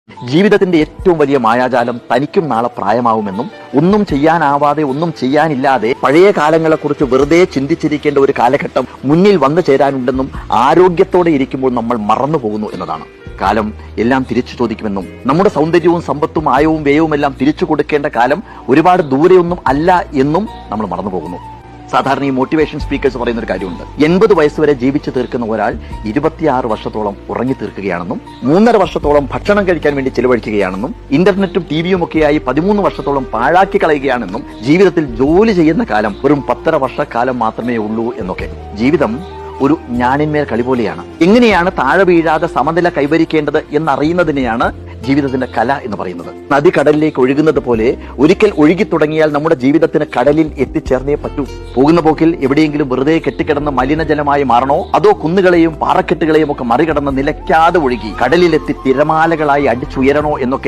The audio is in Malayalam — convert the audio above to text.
ജീവിതത്തിന്റെ ഏറ്റവും വലിയ മായാജാലം തനിക്കും നാളെ പ്രായമാവുമെന്നും ഒന്നും ചെയ്യാനാവാതെ ഒന്നും ചെയ്യാനില്ലാതെ പഴയ കാലങ്ങളെക്കുറിച്ച് വെറുതെ ചിന്തിച്ചിരിക്കേണ്ട ഒരു കാലഘട്ടം മുന്നിൽ വന്നു ചേരാനുണ്ടെന്നും ആരോഗ്യത്തോടെ ഇരിക്കുമ്പോൾ നമ്മൾ മറന്നു പോകുന്നു എന്നതാണ്. കാലം എല്ലാം തിരിച്ചു ചോദിക്കുമെന്നും നമ്മുടെ സൗന്ദര്യവും സമ്പത്തും ആയവും വ്യയവും എല്ലാം തിരിച്ചു കൊടുക്കേണ്ട കാലം ഒരുപാട് ദൂരെയൊന്നും അല്ല എന്നും നമ്മൾ മറന്നു പോകുന്നു. സാധാരണ ഈ മോട്ടിവേഷൻ സ്പീക്കേഴ്സ് പറയുന്ന ഒരു കാര്യമുണ്ട്. 80 വയസ്സ് വരെ ജീവിച്ചു തീർക്കുന്ന ഒരാൾ 26 വർഷത്തോളം ഉറങ്ങി തീർക്കുകയാണെന്നും 3.5 വർഷത്തോളം ഭക്ഷണം കഴിക്കാൻ വേണ്ടി ചെലവഴിക്കുകയാണെന്നും ഇന്റർനെറ്റും ടിവിയും ഒക്കെയായി 13 വർഷത്തോളം പാഴാക്കി കളയുകയാണെന്നും ജീവിതത്തിൽ ജോലി ചെയ്യുന്ന കാലം വെറും 10.5 വർഷക്കാലം മാത്രമേ ഉള്ളൂ എന്നൊക്കെ. ജീവിതം ഒരു ഞാണിന്മേൽ കളി പോലെയാണ്. എങ്ങനെയാണ് താഴെ വീഴാതെ സമനില കൈവരിക്കേണ്ടത് എന്നറിയുന്നതിനെയാണ് ജീവിതത്തിന്റെ കല എന്ന് പറയുന്നത്. നദി കടലിലേക്ക് ഒഴുകുന്നത് പോലെ ഒരിക്കൽ ഒഴുകി തുടങ്ങിയാൽ നമ്മുടെ ജീവിതത്തിന് കടലിൽ എത്തിച്ചേർന്നേ പറ്റൂ. പോകുന്ന പോക്കിൽ എവിടെയെങ്കിലും വെറുതെ കെട്ടിക്കിടന്ന മലിനജലമായി മാറണോ, അതോ കുന്നുകളെയും പാറക്കെട്ടുകളെയും ഒക്കെ മറികടന്ന് നിലയ്ക്കാതെ ഒഴുകി കടലിലെത്തി തിരമാലകളായി അടിച്ചുയരണോ എന്നൊക്കെ